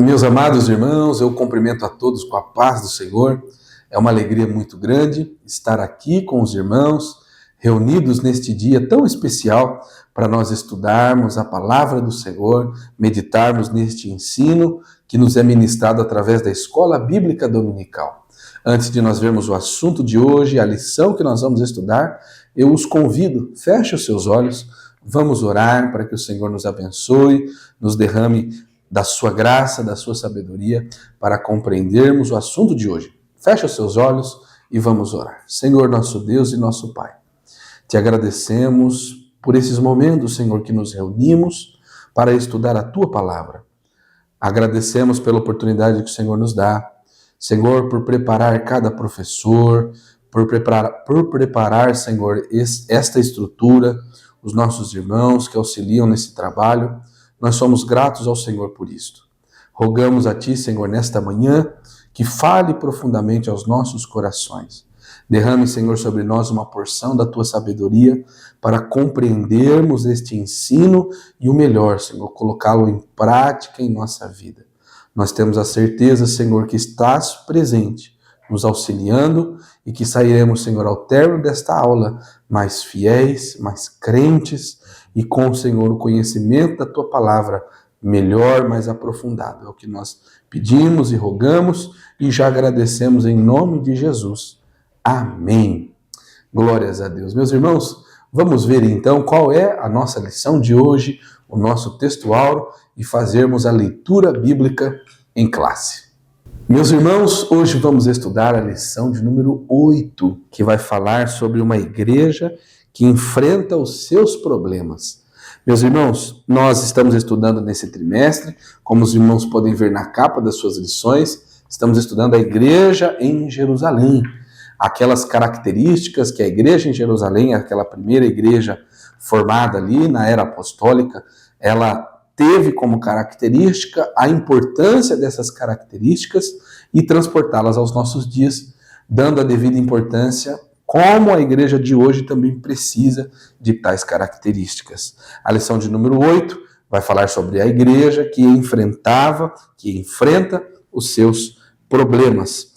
Meus amados irmãos, eu cumprimento a todos com a paz do Senhor. É uma alegria muito grande estar aqui com os irmãos, reunidos neste dia tão especial para nós estudarmos a palavra do Senhor, meditarmos neste ensino que nos é ministrado através da Escola Bíblica Dominical. Antes de nós vermos o assunto de hoje, a lição que nós vamos estudar, eu os convido, feche os seus olhos, vamos orar para que o Senhor nos abençoe, nos derrame da sua graça, da sua sabedoria, para compreendermos o assunto de hoje. Feche os seus olhos e vamos orar. Senhor, nosso Deus e nosso Pai, te agradecemos por esses momentos, Senhor, que nos reunimos para estudar a tua palavra. Agradecemos pela oportunidade que o Senhor nos dá, Senhor, por preparar cada professor, por preparar, Senhor, esta estrutura, os nossos irmãos que auxiliam nesse trabalho. Nós somos gratos ao Senhor por isto. Rogamos a Ti, Senhor, nesta manhã, que fale profundamente aos nossos corações. Derrame, Senhor, sobre nós uma porção da Tua sabedoria para compreendermos este ensino e o melhor, Senhor, colocá-lo em prática em nossa vida. Nós temos a certeza, Senhor, que estás presente, nos auxiliando e que sairemos, Senhor, ao término desta aula mais fiéis, mais crentes, e com, Senhor, o conhecimento da Tua palavra melhor, mais aprofundado. É o que nós pedimos e rogamos e já agradecemos em nome de Jesus. Amém. Glórias a Deus. Meus irmãos, vamos ver então qual é a nossa lição de hoje, o nosso textuário e fazermos a leitura bíblica em classe. Meus irmãos, hoje vamos estudar a lição de número 8, que vai falar sobre uma igreja que enfrenta os seus problemas. Meus irmãos, nós estamos estudando nesse trimestre, como os irmãos podem ver na capa das suas lições, estamos estudando a igreja em Jerusalém, aquelas características que a igreja em Jerusalém, aquela primeira igreja formada ali na era apostólica, ela teve como característica a importância dessas características e transportá-las aos nossos dias, dando a devida importância como a igreja de hoje também precisa de tais características. A lição de número 8 vai falar sobre a igreja que enfrenta os seus problemas.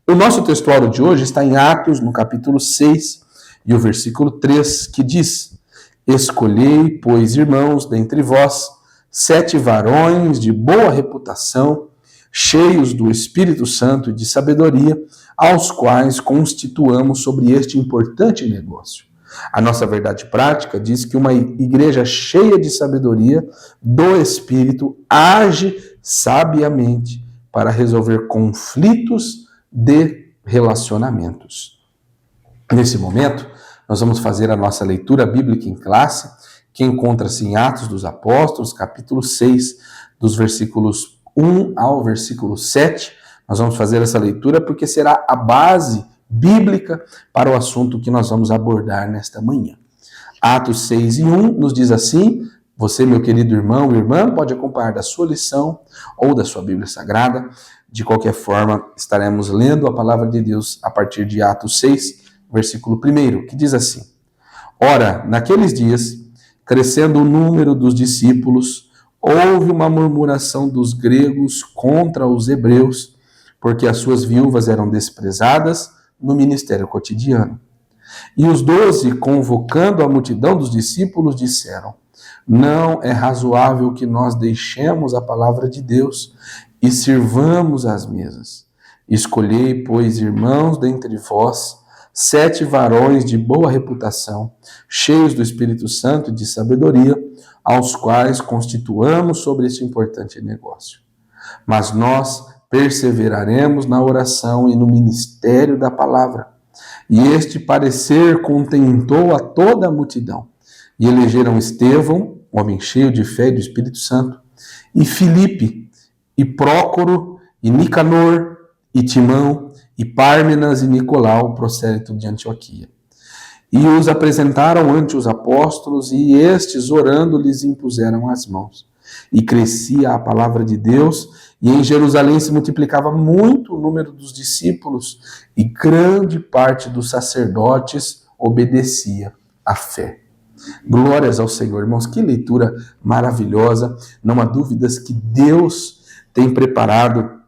O nosso textuário de hoje está em Atos, no capítulo 6, e o versículo 3, que diz: Escolhei, pois, irmãos, dentre vós, 7 varões de boa reputação, cheios do Espírito Santo e de sabedoria, aos quais constituamos sobre este importante negócio. A nossa verdade prática diz que uma igreja cheia de sabedoria do Espírito age sabiamente para resolver conflitos de relacionamentos. Nesse momento, nós vamos fazer a nossa leitura bíblica em classe, que encontra-se em Atos dos Apóstolos, capítulo 6, dos versículos 1 ao versículo 7. Nós vamos fazer essa leitura porque será a base bíblica para o assunto que nós vamos abordar nesta manhã. Atos 6 e 1 nos diz assim: você, meu querido irmão e irmã, pode acompanhar da sua lição ou da sua Bíblia Sagrada. De qualquer forma, estaremos lendo a palavra de Deus a partir de Atos 6, versículo 1, que diz assim: Ora, naqueles dias, crescendo o número dos discípulos, houve uma murmuração dos gregos contra os hebreus, porque as suas viúvas eram desprezadas no ministério cotidiano. E os 12, convocando a multidão dos discípulos, disseram: Não é razoável que nós deixemos a palavra de Deus e sirvamos às mesas. Escolhei, pois, irmãos, dentre vós, 7 varões de boa reputação, cheios do Espírito Santo e de sabedoria, aos quais constituamos sobre este importante negócio. Mas nós perseveraremos na oração e no ministério da palavra. E este parecer contentou a toda a multidão. E elegeram Estevão, homem cheio de fé e do Espírito Santo, e Filipe, e Prócoro, e Nicanor, e Timão, e Pármenas e Nicolau, procérito de Antioquia. E os apresentaram ante os apóstolos, e estes, orando, lhes impuseram as mãos. E crescia a palavra de Deus, e em Jerusalém se multiplicava muito o número dos discípulos, e grande parte dos sacerdotes obedecia à fé. Glórias ao Senhor, irmãos, que leitura maravilhosa. Não há dúvidas que Deus tem preparado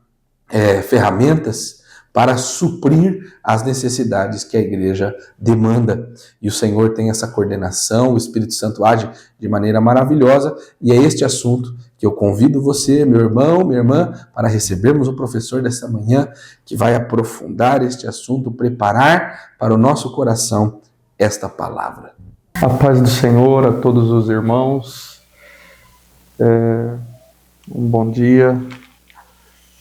ferramentas para suprir as necessidades que a igreja demanda. E o Senhor tem essa coordenação, o Espírito Santo age de maneira maravilhosa, e é este assunto que eu convido você, meu irmão, minha irmã, para recebermos o professor desta manhã, que vai aprofundar este assunto, preparar para o nosso coração esta palavra. A paz do Senhor a todos os irmãos. Um bom dia.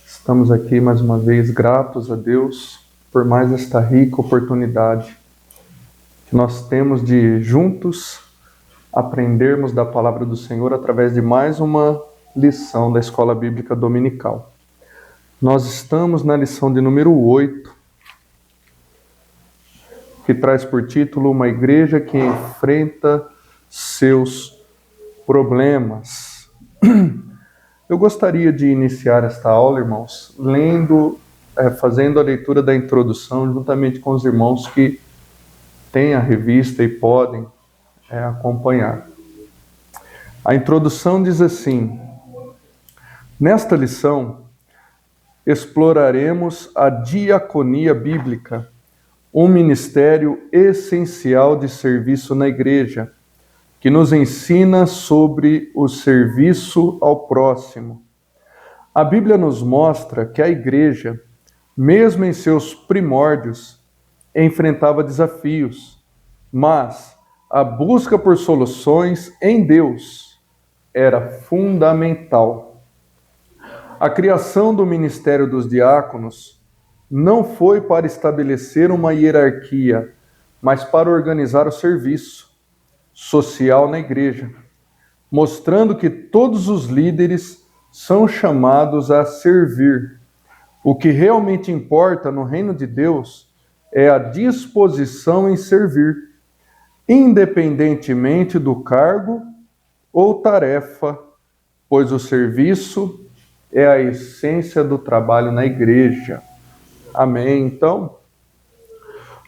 Estamos aqui mais uma vez gratos a Deus por mais esta rica oportunidade que nós temos de juntos aprendermos da palavra do Senhor através de mais uma lição da Escola Bíblica Dominical. Nós estamos na lição de número 8, que traz por título Uma Igreja que Enfrenta Seus Problemas. Eu gostaria de iniciar esta aula, irmãos, fazendo a leitura da introdução juntamente com os irmãos que têm a revista e podem acompanhar. A introdução diz assim: nesta lição, exploraremos a diaconia bíblica, um ministério essencial de serviço na igreja, que nos ensina sobre o serviço ao próximo. A Bíblia nos mostra que a igreja, mesmo em seus primórdios, enfrentava desafios, mas a busca por soluções em Deus era fundamental. A criação do ministério dos diáconos não foi para estabelecer uma hierarquia, mas para organizar o serviço social na igreja, mostrando que todos os líderes são chamados a servir. O que realmente importa no reino de Deus é a disposição em servir, independentemente do cargo ou tarefa, pois o serviço é a essência do trabalho na igreja. Amém. Então,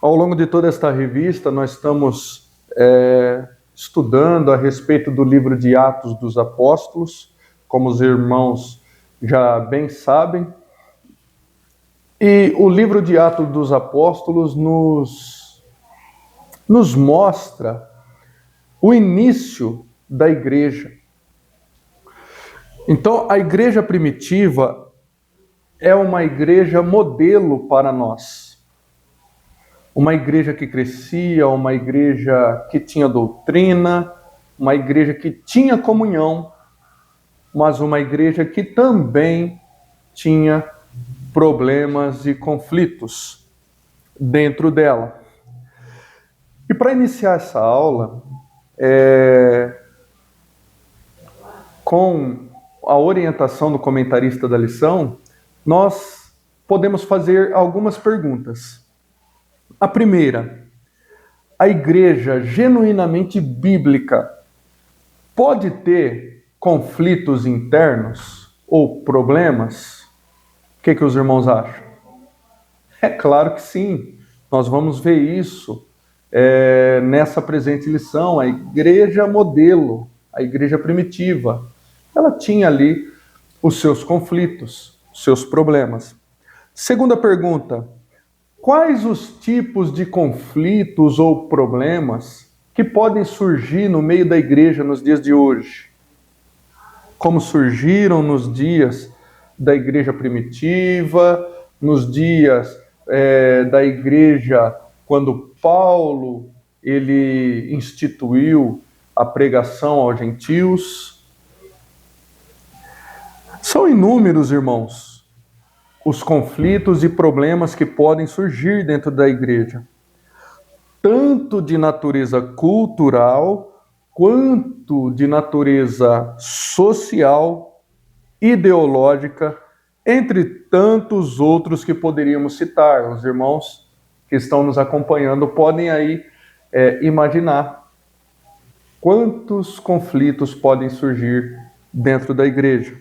ao longo de toda esta revista, nós estamos estudando a respeito do livro de Atos dos Apóstolos, como os irmãos já bem sabem. E o livro de Atos dos Apóstolos nos mostra o início da igreja. Então, a igreja primitiva é uma igreja modelo para nós. Uma igreja que crescia, uma igreja que tinha doutrina, uma igreja que tinha comunhão, mas uma igreja que também tinha problemas e conflitos dentro dela. E para iniciar essa aula, com a orientação do comentarista da lição, nós podemos fazer algumas perguntas. A primeira: a igreja genuinamente bíblica pode ter conflitos internos ou problemas? O que os irmãos acham? É claro que sim. Nós vamos ver isso nessa presente lição. A igreja modelo, a igreja primitiva, ela tinha ali os seus conflitos, os seus problemas. Segunda pergunta: quais os tipos de conflitos ou problemas que podem surgir no meio da igreja nos dias de hoje? Como surgiram nos dias da igreja primitiva, nos dias da igreja quando Paulo ele instituiu a pregação aos gentios. São inúmeros, irmãos, os conflitos e problemas que podem surgir dentro da igreja, tanto de natureza cultural, quanto de natureza social, ideológica, entre tantos outros que poderíamos citar. Os irmãos que estão nos acompanhando podem aí imaginar quantos conflitos podem surgir dentro da igreja.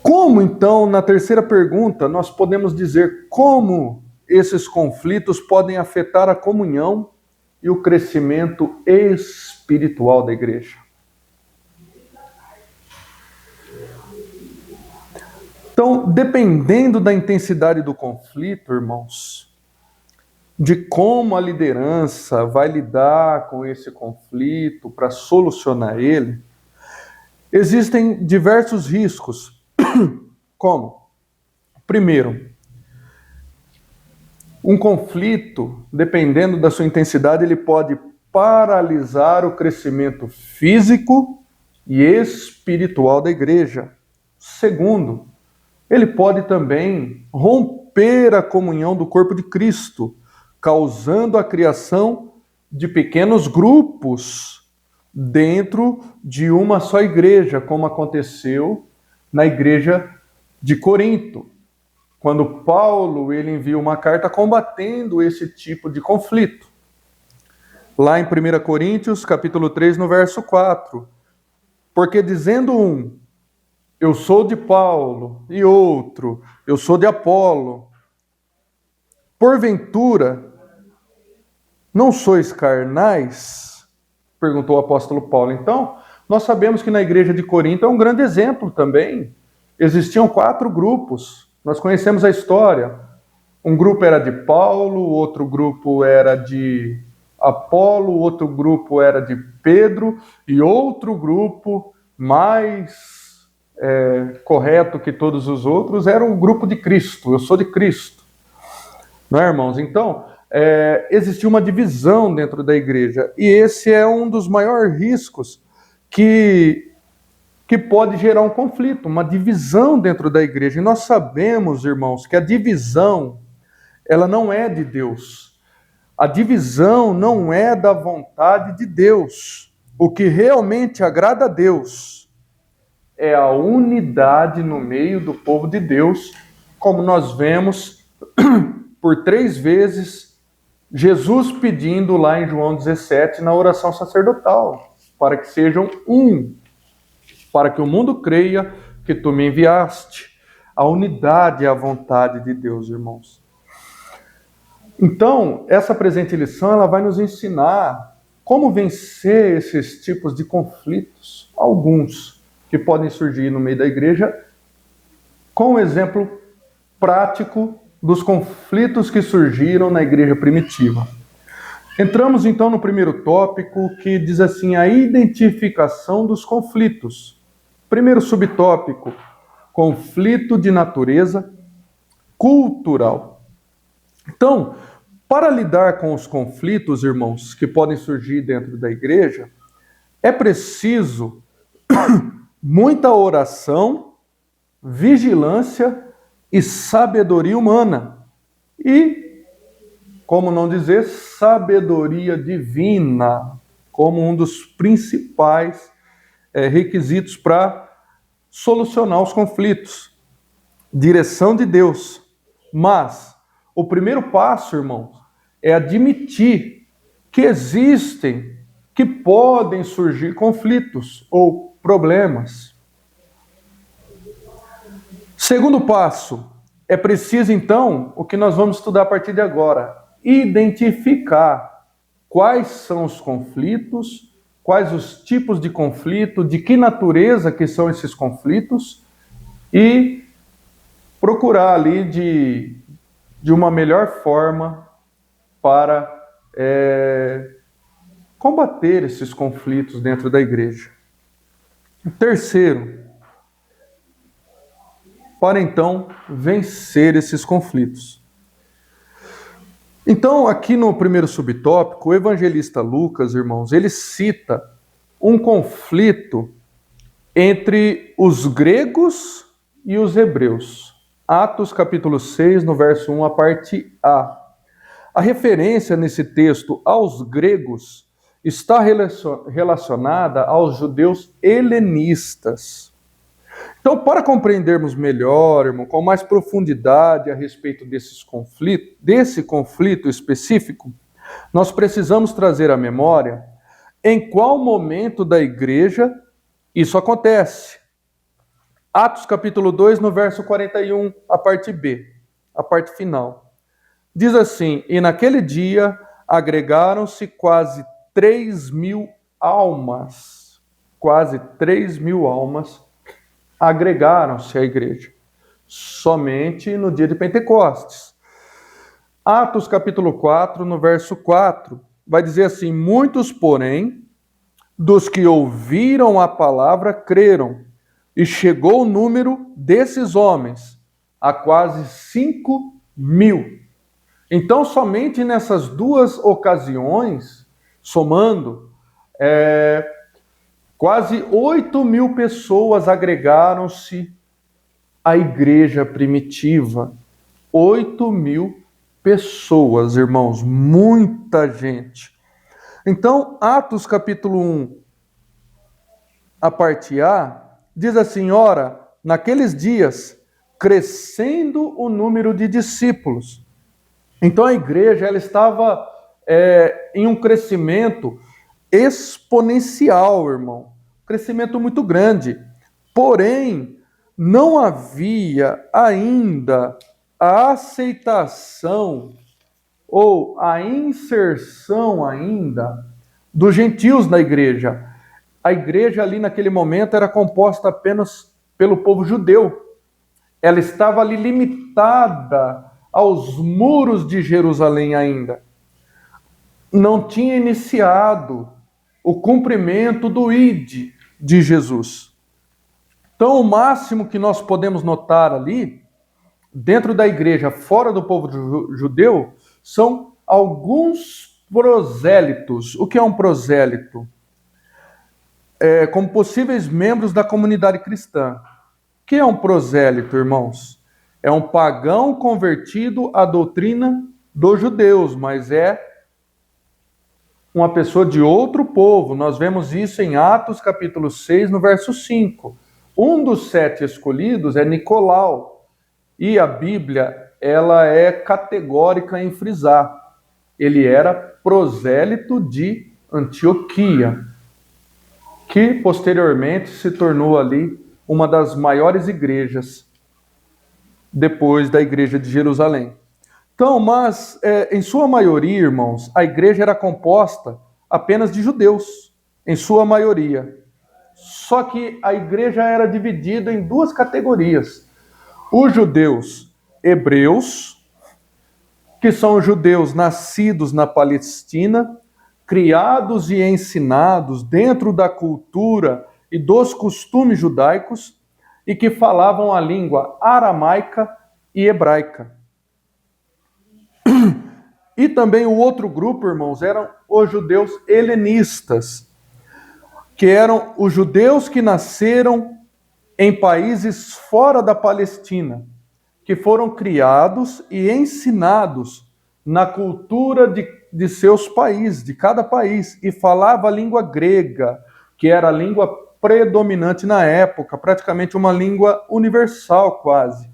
Como, então, na terceira pergunta, nós podemos dizer como esses conflitos podem afetar a comunhão e o crescimento espiritual da igreja? Então, dependendo da intensidade do conflito, irmãos, de como a liderança vai lidar com esse conflito para solucionar ele, existem diversos riscos. Como? Primeiro, um conflito, dependendo da sua intensidade, ele pode paralisar o crescimento físico e espiritual da igreja. Segundo, ele pode também romper a comunhão do corpo de Cristo, causando a criação de pequenos grupos dentro de uma só igreja, como aconteceu na igreja de Corinto, quando Paulo ele envia uma carta combatendo esse tipo de conflito. Lá em 1 Coríntios, capítulo 3, no verso 4. Porque dizendo um, eu sou de Paulo, e outro, eu sou de Apolo, porventura, não sois carnais? Perguntou o apóstolo Paulo. Então, nós sabemos que na igreja de Corinto é um grande exemplo também. Existiam 4 grupos, nós conhecemos a história. Um grupo era de Paulo, outro grupo era de Apolo, outro grupo era de Pedro, e outro grupo mais correto que todos os outros era o grupo de Cristo. Eu sou de Cristo. Não é, irmãos? Então, existia uma divisão dentro da igreja, e esse é um dos maiores riscos que pode gerar um conflito, uma divisão dentro da igreja. E nós sabemos, irmãos, que a divisão, ela não é de Deus. A divisão não é da vontade de Deus. O que realmente agrada a Deus é a unidade no meio do povo de Deus, como nós vemos por 3 vezes Jesus pedindo lá em João 17, na oração sacerdotal, para que sejam um, para que o mundo creia que tu me enviaste. A unidade é a vontade de Deus, irmãos. Então, essa presente lição, ela vai nos ensinar como vencer esses tipos de conflitos, alguns que podem surgir no meio da igreja, com um exemplo prático dos conflitos que surgiram na igreja primitiva. Entramos então no primeiro tópico, que diz assim, a identificação dos conflitos. Primeiro subtópico, conflito de natureza cultural. Então, para lidar com os conflitos, irmãos, que podem surgir dentro da igreja, é preciso muita oração, vigilância e sabedoria humana. E, como não dizer, sabedoria divina, como um dos principais requisitos para solucionar os conflitos. Direção de Deus. Mas o primeiro passo, irmãos, é admitir que existem, que podem surgir conflitos ou problemas. Segundo passo, é preciso então, o que nós vamos estudar a partir de agora, identificar quais são os conflitos, quais os tipos de conflito, de que natureza que são esses conflitos, e procurar ali de uma melhor forma para combater esses conflitos dentro da igreja. Terceiro, para então vencer esses conflitos. Então, aqui no primeiro subtópico, o evangelista Lucas, irmãos, ele cita um conflito entre os gregos e os hebreus. Atos capítulo 6, no verso 1, a parte A. A referência nesse texto aos gregos está relacionada aos judeus helenistas. Então, para compreendermos melhor, irmão, com mais profundidade a respeito desse conflito específico, nós precisamos trazer à memória em qual momento da igreja isso acontece. Atos capítulo 2, no verso 41, a parte B, a parte final. Diz assim, e naquele dia agregaram-se quase 3.000 almas, agregaram-se à igreja. somente no dia de Pentecostes. Atos capítulo 4, no verso 4, vai dizer assim: muitos, porém, dos que ouviram a palavra creram, e chegou o número desses homens a quase 5.000. Então, somente nessas duas ocasiões, somando, quase 8.000 pessoas agregaram-se à igreja primitiva. 8.000 pessoas, irmãos, muita gente. Então, Atos capítulo 1, a parte A, diz assim: ora, naqueles dias, crescendo o número de discípulos. Então a igreja ela estava em um crescimento exponencial, irmão. Crescimento muito grande. Porém, não havia ainda a aceitação ou a inserção ainda dos gentios na igreja. A igreja ali naquele momento era composta apenas pelo povo judeu. Ela estava ali limitada aos muros de Jerusalém ainda. Não tinha iniciado o cumprimento do ID de Jesus. Então, o máximo que nós podemos notar ali, dentro da igreja, fora do povo judeu, são alguns prosélitos. O que é um prosélito? Como possíveis membros da comunidade cristã. O que é um prosélito, irmãos? É um pagão convertido à doutrina dos judeus, mas é uma pessoa de outro povo. Nós vemos isso em Atos capítulo 6, no verso 5. Um dos 7 escolhidos é Nicolau, e a Bíblia ela é categórica em frisar. Ele era prosélito de Antioquia, que posteriormente se tornou ali uma das maiores igrejas depois da igreja de Jerusalém. Então, mas em sua maioria, irmãos, a igreja era composta apenas de judeus, em sua maioria. Só que a igreja era dividida em duas categorias. Os judeus hebreus, que são os judeus nascidos na Palestina, criados e ensinados dentro da cultura e dos costumes judaicos, e que falavam a língua aramaica e hebraica. E também o outro grupo, irmãos, eram os judeus helenistas, que eram os judeus que nasceram em países fora da Palestina, que foram criados e ensinados na cultura de seus países, de cada país, e falava a língua grega, que era a língua predominante na época, praticamente uma língua universal quase.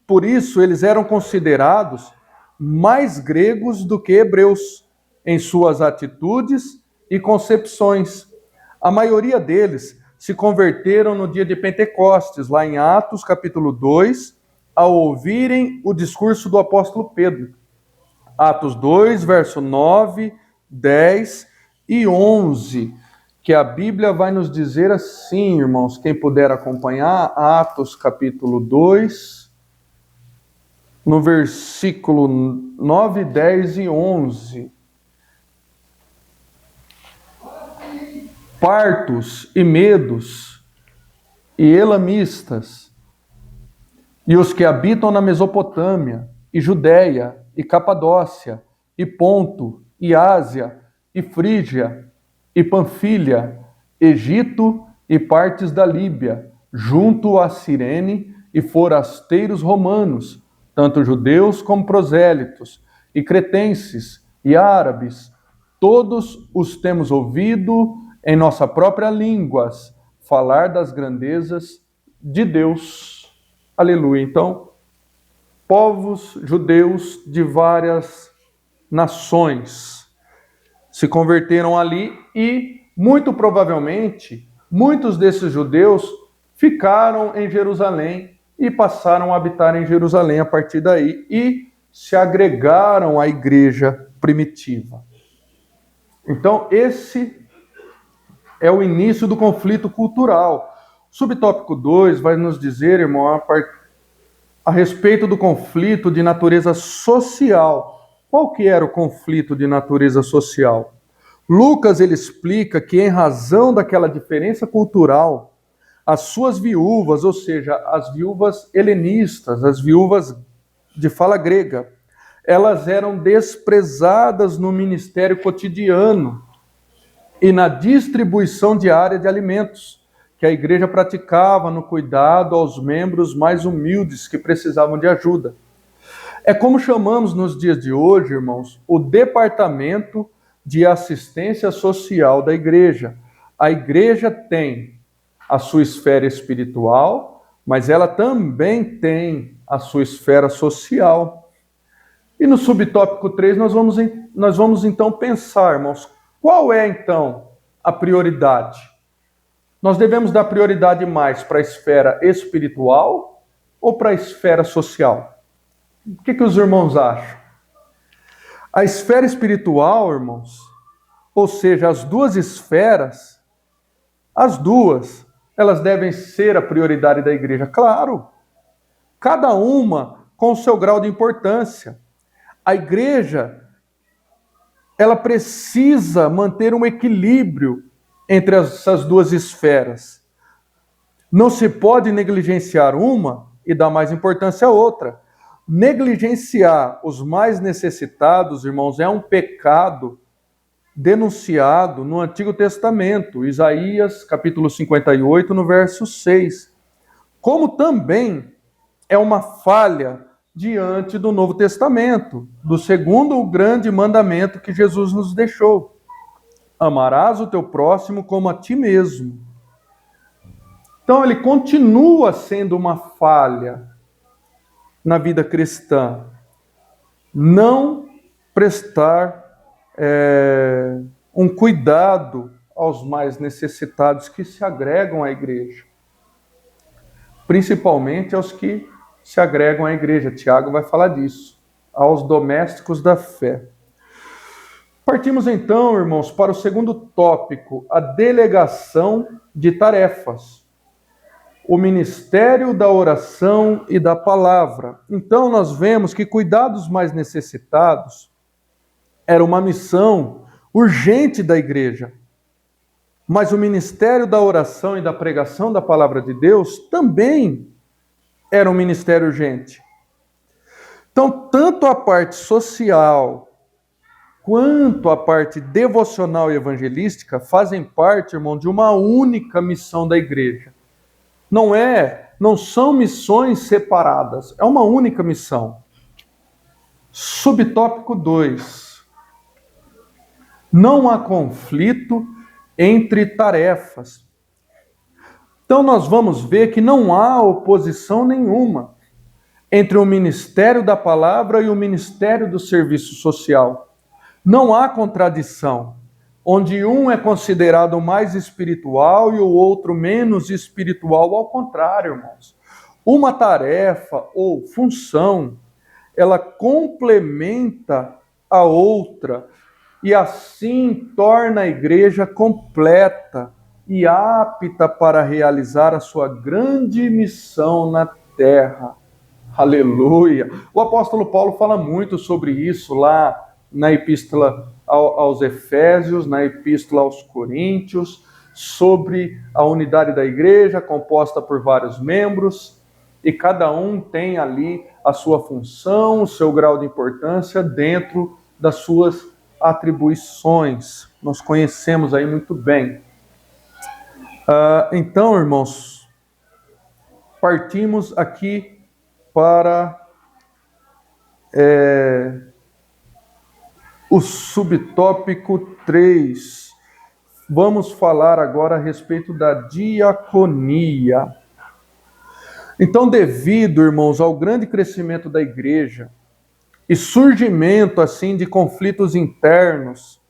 Por isso, eles eram considerados mais gregos do que hebreus em suas atitudes e concepções. A maioria deles se converteram no dia de Pentecostes, lá em Atos capítulo 2, ao ouvirem o discurso do apóstolo Pedro. Atos 2, verso 9, 10 e 11, que a Bíblia vai nos dizer assim, irmãos, quem puder acompanhar, Atos capítulo 2, no versículo 9, 10 e 11. Partos e medos e elamistas, e os que habitam na Mesopotâmia, e Judéia, e Capadócia, e Ponto, e Ásia, e Frígia, e Panfilha, Egito e partes da Líbia, junto a Cirene, e forasteiros romanos, tanto judeus como prosélitos, e cretenses, e árabes, todos os temos ouvido em nossa própria língua falar das grandezas de Deus. Aleluia. Então, povos judeus de várias nações se converteram ali e, muito provavelmente, muitos desses judeus ficaram em Jerusalém e passaram a habitar em Jerusalém a partir daí e se agregaram à igreja primitiva. Então, esse é o início do conflito cultural. Subtópico 2 vai nos dizer, irmão, a respeito do conflito de natureza social. Qual que era o conflito de natureza social? Lucas ele explica que em razão daquela diferença cultural, as suas viúvas, ou seja, as viúvas helenistas, as viúvas de fala grega, elas eram desprezadas no ministério cotidiano e na distribuição diária de alimentos que a igreja praticava no cuidado aos membros mais humildes que precisavam de ajuda. É como chamamos nos dias de hoje, irmãos, o departamento de assistência social da igreja. A igreja tem a sua esfera espiritual, mas ela também tem a sua esfera social. E no subtópico 3 nós vamos então pensar, irmãos, qual é então a prioridade? Nós devemos dar prioridade mais para a esfera espiritual ou para a esfera social? O que os irmãos acham? A esfera espiritual, irmãos, ou seja, as duas esferas, as duas, elas devem ser a prioridade da igreja, claro. Cada uma com o seu grau de importância. A igreja, ela precisa manter um equilíbrio entre essas duas esferas. Não se pode negligenciar uma e dar mais importância à outra. Negligenciar os mais necessitados, irmãos, é um pecado denunciado no Antigo Testamento, Isaías, capítulo 58, no verso 6. Como também é uma falha diante do Novo Testamento, do segundo grande mandamento que Jesus nos deixou. Amarás o teu próximo como a ti mesmo. Então, ele continua sendo uma falha na vida cristã. Não prestar um cuidado aos mais necessitados que se agregam à igreja. Principalmente aos que se agregam à igreja. Tiago vai falar disso. Aos domésticos da fé. Partimos então, irmãos, para o segundo tópico, a delegação de tarefas. O ministério da oração e da palavra. Então, nós vemos que cuidar dos mais necessitados era uma missão urgente da igreja. Mas o ministério da oração e da pregação da palavra de Deus também era um ministério urgente. Então, tanto a parte social quanto a parte devocional e evangelística fazem parte, irmão, de uma única missão da igreja. Não são missões separadas, é uma única missão. Subtópico 2. Não há conflito entre tarefas. Então nós vamos ver que não há oposição nenhuma entre o ministério da palavra e o ministério do serviço social. Não há contradição, onde um é considerado mais espiritual e o outro menos espiritual. Ao contrário, irmãos. Uma tarefa ou função, ela complementa a outra e assim torna a igreja completa e apta para realizar a sua grande missão na terra. Aleluia! O apóstolo Paulo fala muito sobre isso lá na epístola aos Efésios, na epístola aos Coríntios, sobre a unidade da igreja, composta por vários membros, e cada um tem ali a sua função, o seu grau de importância dentro das suas atribuições. Nós conhecemos aí muito bem. Então, irmãos, partimos aqui para o subtópico 3. Vamos falar agora a respeito da diaconia. Então, devido, irmãos, ao grande crescimento da igreja e surgimento, assim, de conflitos internos,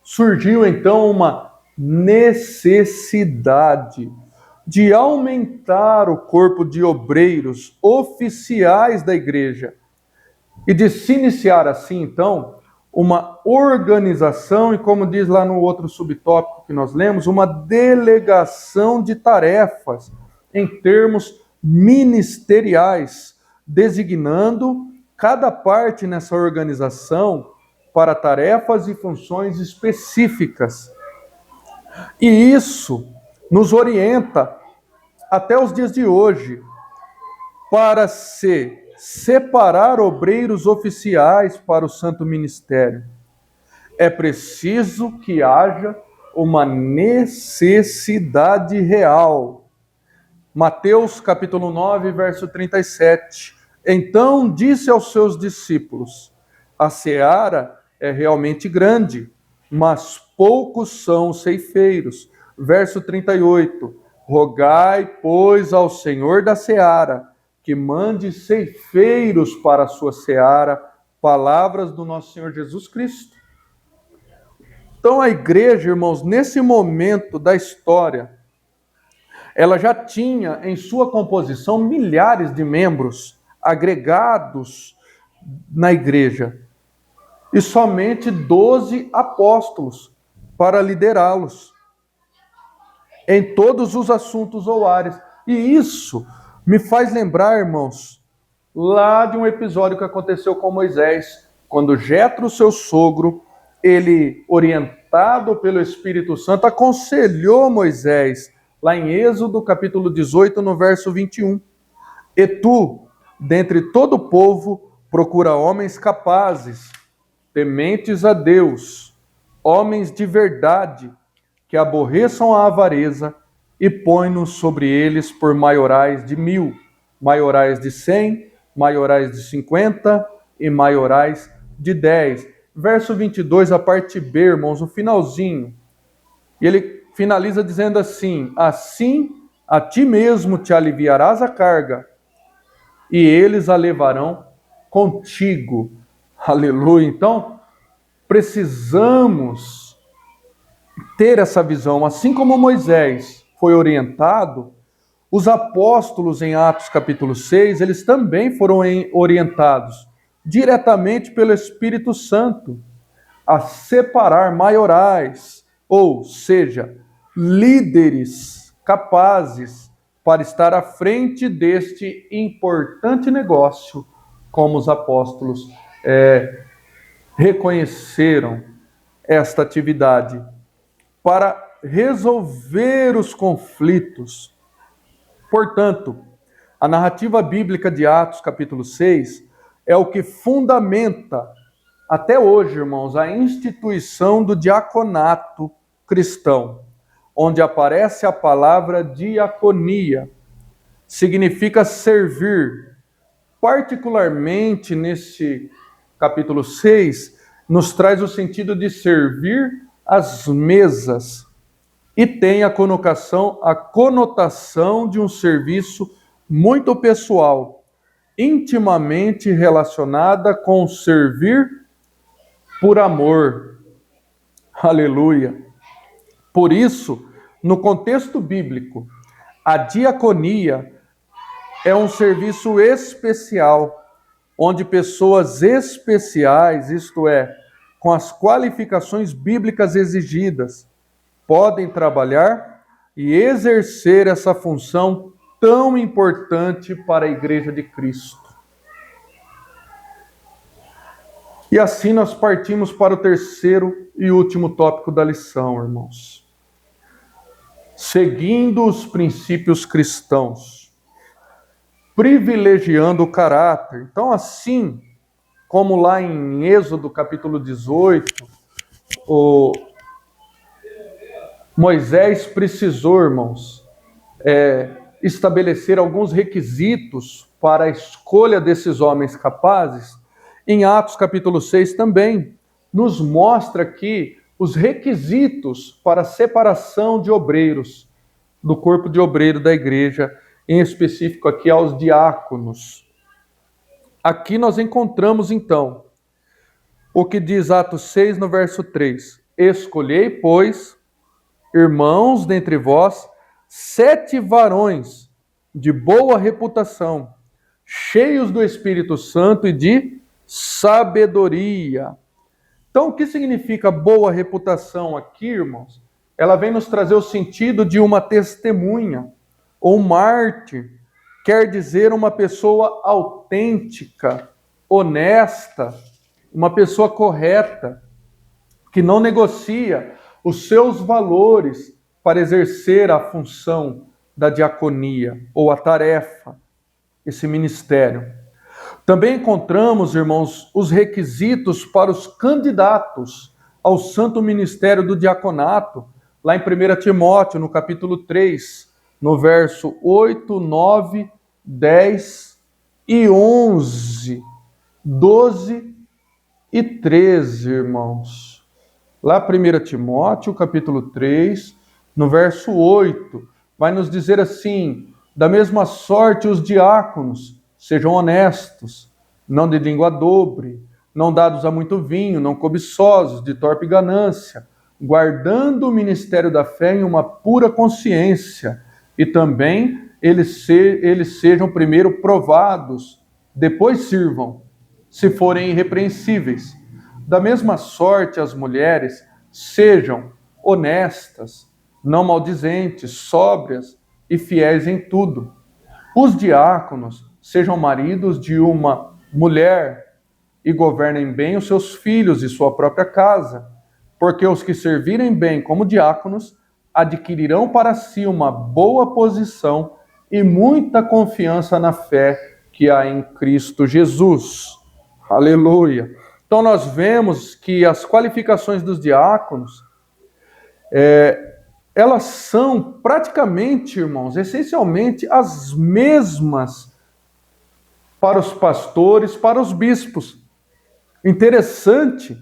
surgiu, então, uma necessidade de aumentar o corpo de obreiros oficiais da igreja e de se iniciar, assim, então, uma organização e, como diz lá no outro subtópico que nós lemos, uma delegação de tarefas em termos ministeriais, designando cada parte nessa organização para tarefas e funções específicas. E isso nos orienta até os dias de hoje para se separar obreiros oficiais para o santo ministério. É preciso que haja uma necessidade real. Mateus capítulo 9, verso 37. Então disse aos seus discípulos: a seara é realmente grande, mas poucos são os ceifeiros. Verso 38. Rogai, pois, ao Senhor da seara, que mande ceifeiros para a sua seara. Palavras do nosso Senhor Jesus Cristo. Então a igreja, irmãos, nesse momento da história, ela já tinha em sua composição milhares de membros agregados na igreja e somente 12 apóstolos para liderá-los em todos os assuntos ou áreas. E isso me faz lembrar, irmãos, lá de um episódio que aconteceu com Moisés, quando Jetro, seu sogro, ele, orientado pelo Espírito Santo, aconselhou Moisés, lá em Êxodo, capítulo 18, no verso 21. E tu, dentre todo o povo, procura homens capazes, tementes a Deus, homens de verdade, que aborreçam a avareza, e põe-nos sobre eles por maiorais de 1000, maiorais de 100, maiorais de 50 e maiorais de 10. Verso 22, a parte B, irmãos, o finalzinho. E ele finaliza dizendo assim: assim a ti mesmo te aliviarás a carga, e eles a levarão contigo. Aleluia. Então, precisamos ter essa visão. Assim como Moisés foi orientado, os apóstolos em Atos capítulo 6, eles também foram orientados diretamente pelo Espírito Santo a separar maiorais, ou seja, líderes capazes para estar à frente deste importante negócio, como os apóstolos reconheceram esta atividade, para resolver os conflitos. Portanto, a narrativa bíblica de Atos capítulo 6 é o que fundamenta, até hoje, irmãos, a instituição do diaconato cristão, onde aparece a palavra diaconia. Significa servir. Particularmente nesse capítulo 6, nos traz o sentido de servir as mesas e tem a conotação de um serviço muito pessoal, intimamente relacionada com servir por amor. Aleluia. Por isso, no contexto bíblico, a diaconia é um serviço especial, onde pessoas especiais, isto é, com as qualificações bíblicas exigidas, podem trabalhar e exercer essa função tão importante para a Igreja de Cristo. E assim nós partimos para o terceiro e último tópico da lição, irmãos. Seguindo os princípios cristãos, privilegiando o caráter. Então, assim como lá em Êxodo capítulo 18, Moisés precisou, irmãos, estabelecer alguns requisitos para a escolha desses homens capazes. Em Atos capítulo 6 também nos mostra que os requisitos para a separação de obreiros, do corpo de obreiro da igreja, em específico aqui aos diáconos. Aqui nós encontramos então o que diz Atos 6 no verso 3. Escolhei, pois, irmãos dentre vós, 7 varões de boa reputação, cheios do Espírito Santo e de sabedoria. Então, o que significa boa reputação aqui, irmãos? Ela vem nos trazer o sentido de uma testemunha ou mártir quer dizer uma pessoa autêntica, honesta, uma pessoa correta, que não negocia os seus valores para exercer a função da diaconia ou a tarefa, esse ministério. Também encontramos, irmãos, os requisitos para os candidatos ao santo ministério do diaconato, lá em 1 Timóteo, no capítulo 3, no verso 8, 9, 10 e 11, 12 e 13, irmãos. Lá 1 Timóteo, capítulo 3, no verso 8, vai nos dizer assim: da mesma sorte os diáconos sejam honestos, não de língua dobre, não dados a muito vinho, não cobiçosos, de torpe ganância, guardando o ministério da fé em uma pura consciência, e também eles sejam primeiro provados, depois sirvam, se forem irrepreensíveis. Da mesma sorte as mulheres sejam honestas, não maldizentes, sóbrias e fiéis em tudo. Os diáconos sejam maridos de uma mulher e governem bem os seus filhos e sua própria casa, porque os que servirem bem como diáconos adquirirão para si uma boa posição e muita confiança na fé que há em Cristo Jesus. Aleluia! Então nós vemos que as qualificações dos diáconos, elas são praticamente, irmãos, essencialmente as mesmas para os pastores, para os bispos. Interessante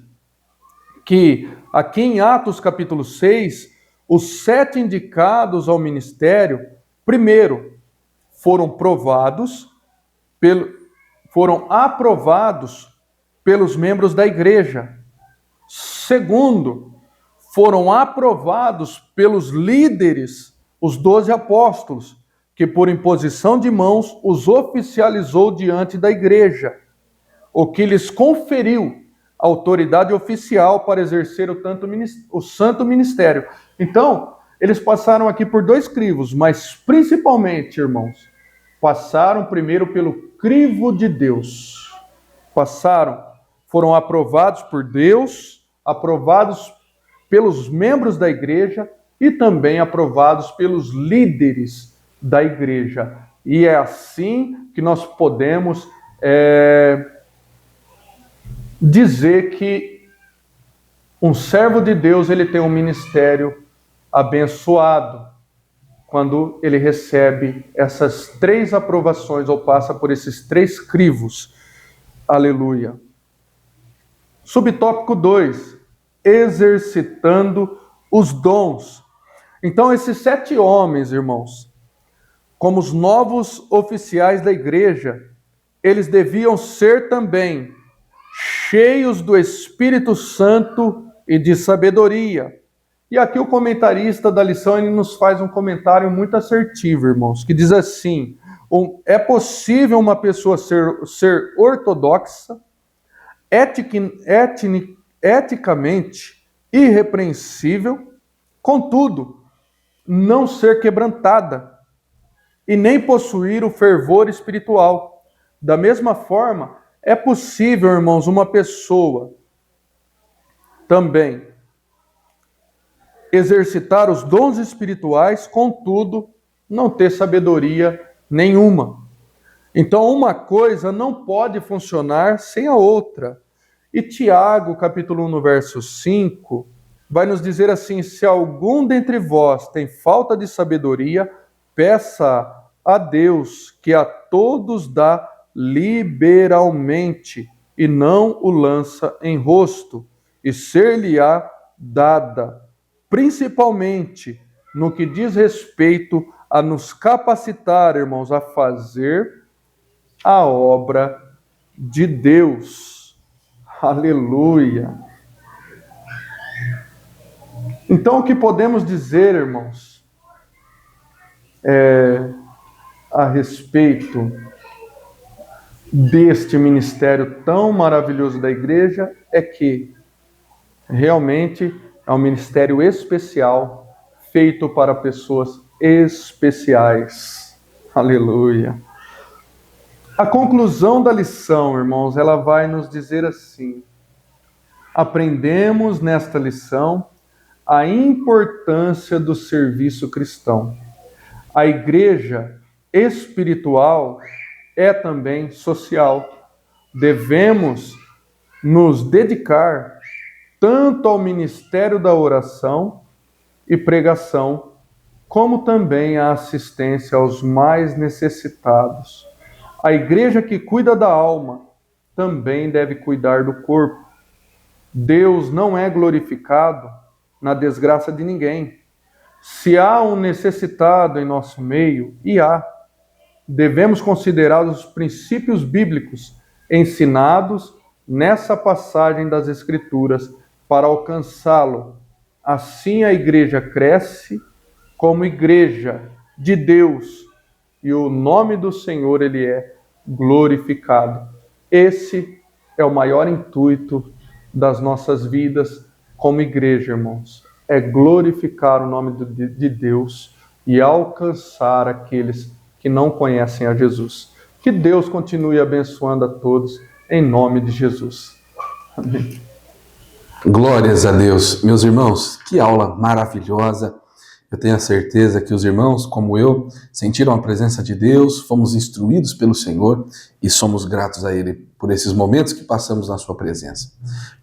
que aqui em Atos capítulo 6, os 7 indicados ao ministério, primeiro, foram aprovados pelos membros da igreja. Segundo, foram aprovados pelos líderes, os 12 apóstolos, que por imposição de mãos os oficializou diante da igreja, o que lhes conferiu autoridade oficial para exercer o santo ministério. Então, eles passaram aqui por 2 crivos, mas principalmente, irmãos, passaram primeiro pelo crivo de Deus. Foram aprovados por Deus, aprovados pelos membros da igreja e também aprovados pelos líderes da igreja. E é assim que nós podemos dizer que um servo de Deus, ele tem um ministério abençoado quando ele recebe essas 3 aprovações ou passa por esses 3 crivos. Aleluia. Subtópico 2, exercitando os dons. Então esses 7 homens, irmãos, como os novos oficiais da igreja, eles deviam ser também cheios do Espírito Santo e de sabedoria. E aqui o comentarista da lição, ele nos faz um comentário muito assertivo, irmãos, que diz assim: é possível uma pessoa ser ortodoxa, eticamente irrepreensível, contudo, não ser quebrantada e nem possuir o fervor espiritual. Da mesma forma, é possível, irmãos, uma pessoa também exercitar os dons espirituais, contudo, não ter sabedoria nenhuma. Então, uma coisa não pode funcionar sem a outra. E Tiago, capítulo 1, no verso 5, vai nos dizer assim: se algum dentre vós tem falta de sabedoria, peça a Deus, que a todos dá liberalmente, e não o lança em rosto, e ser-lhe-á dada, principalmente no que diz respeito a nos capacitar, irmãos, a fazer a obra de Deus. Aleluia! Então, o que podemos dizer, irmãos, a respeito deste ministério tão maravilhoso da igreja é que realmente é um ministério especial, feito para pessoas especiais. Aleluia! A conclusão da lição, irmãos, ela vai nos dizer assim: aprendemos nesta lição a importância do serviço cristão. A igreja espiritual é também social. Devemos nos dedicar tanto ao ministério da oração e pregação, como também à assistência aos mais necessitados. A igreja que cuida da alma também deve cuidar do corpo. Deus não é glorificado na desgraça de ninguém. Se há um necessitado em nosso meio, e há, devemos considerar os princípios bíblicos ensinados nessa passagem das Escrituras para alcançá-lo. Assim a igreja cresce como igreja de Deus e o nome do Senhor ele é glorificado. Esse é o maior intuito das nossas vidas como igreja, irmãos. É glorificar o nome de Deus e alcançar aqueles que não conhecem a Jesus. Que Deus continue abençoando a todos, em nome de Jesus. Amém. Glórias a Deus. Meus irmãos, que aula maravilhosa. Eu tenho a certeza que os irmãos, como eu, sentiram a presença de Deus, fomos instruídos pelo Senhor e somos gratos a Ele por esses momentos que passamos na sua presença.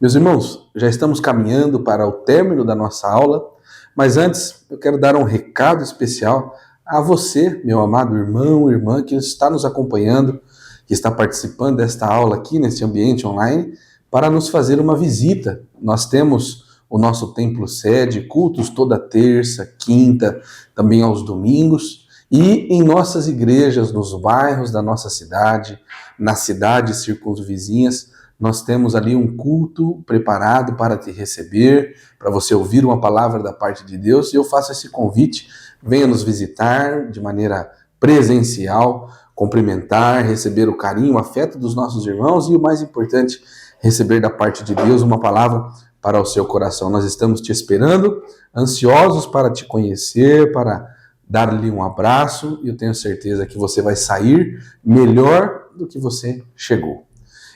Meus irmãos, já estamos caminhando para o término da nossa aula, mas antes eu quero dar um recado especial a você, meu amado irmão, irmã, que está nos acompanhando, que está participando desta aula aqui neste ambiente online, para nos fazer uma visita. Nós temos o nosso templo sede, cultos toda terça, quinta, também aos domingos, e em nossas igrejas, nos bairros da nossa cidade, nas cidades circunvizinhas, nós temos ali um culto preparado para te receber, para você ouvir uma palavra da parte de Deus, e eu faço esse convite, venha nos visitar de maneira presencial, cumprimentar, receber o carinho, o afeto dos nossos irmãos, e o mais importante, receber da parte de Deus uma palavra para o seu coração. Nós estamos te esperando, ansiosos para te conhecer, para dar-lhe um abraço, e eu tenho certeza que você vai sair melhor do que você chegou.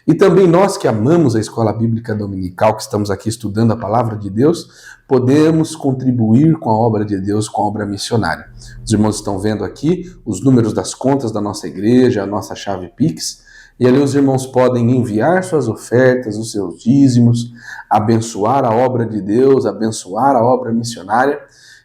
E também nós que amamos a Escola Bíblica Dominical, que estamos aqui estudando a Palavra de Deus, podemos contribuir com a obra de Deus, com a obra missionária. Os irmãos estão vendo aqui os números das contas da nossa igreja, a nossa chave Pix, e ali os irmãos podem enviar suas ofertas, os seus dízimos, abençoar a obra de Deus, abençoar a obra missionária,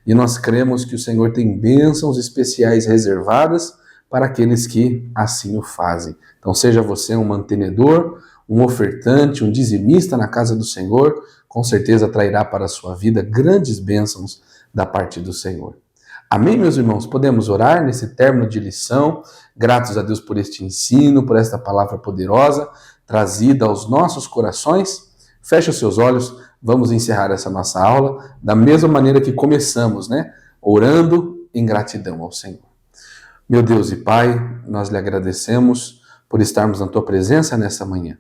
e nós cremos que o Senhor tem bênçãos especiais reservadas para aqueles que assim o fazem. Então seja você um mantenedor, um ofertante, um dizimista na casa do Senhor, com certeza trairá para a sua vida grandes bênçãos da parte do Senhor. Amém, meus irmãos? Podemos orar nesse término de lição, gratos a Deus por este ensino, por esta palavra poderosa, trazida aos nossos corações. Feche os seus olhos, vamos encerrar essa nossa aula da mesma maneira que começamos, né? Orando em gratidão ao Senhor. Meu Deus e Pai, nós lhe agradecemos por estarmos na Tua presença nessa manhã,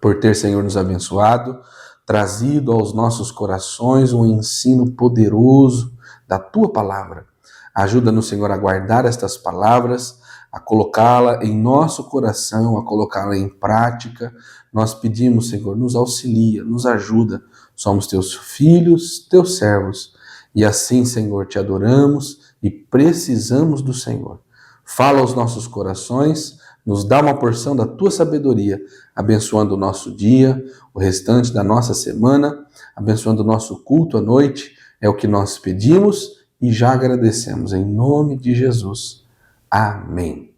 por ter, Senhor, nos abençoado, trazido aos nossos corações um ensino poderoso da Tua Palavra. Ajuda-nos, Senhor, a guardar estas palavras, a colocá-la em nosso coração, a colocá-la em prática. Nós pedimos, Senhor, nos auxilia, nos ajuda. Somos Teus filhos, Teus servos. E assim, Senhor, Te adoramos e precisamos do Senhor. Fala aos nossos corações, nos dá uma porção da Tua sabedoria, abençoando o nosso dia, o restante da nossa semana, abençoando o nosso culto à noite. É o que nós pedimos e já agradecemos. Em nome de Jesus. Amém.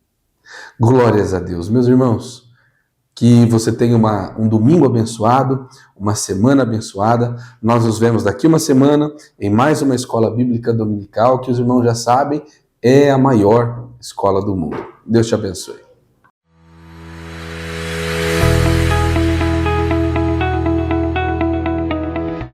Glórias a Deus. Meus irmãos, que você tenha um domingo abençoado, uma semana abençoada. Nós nos vemos daqui uma semana em mais uma Escola Bíblica Dominical, que os irmãos já sabem, é a maior escola do mundo. Deus te abençoe.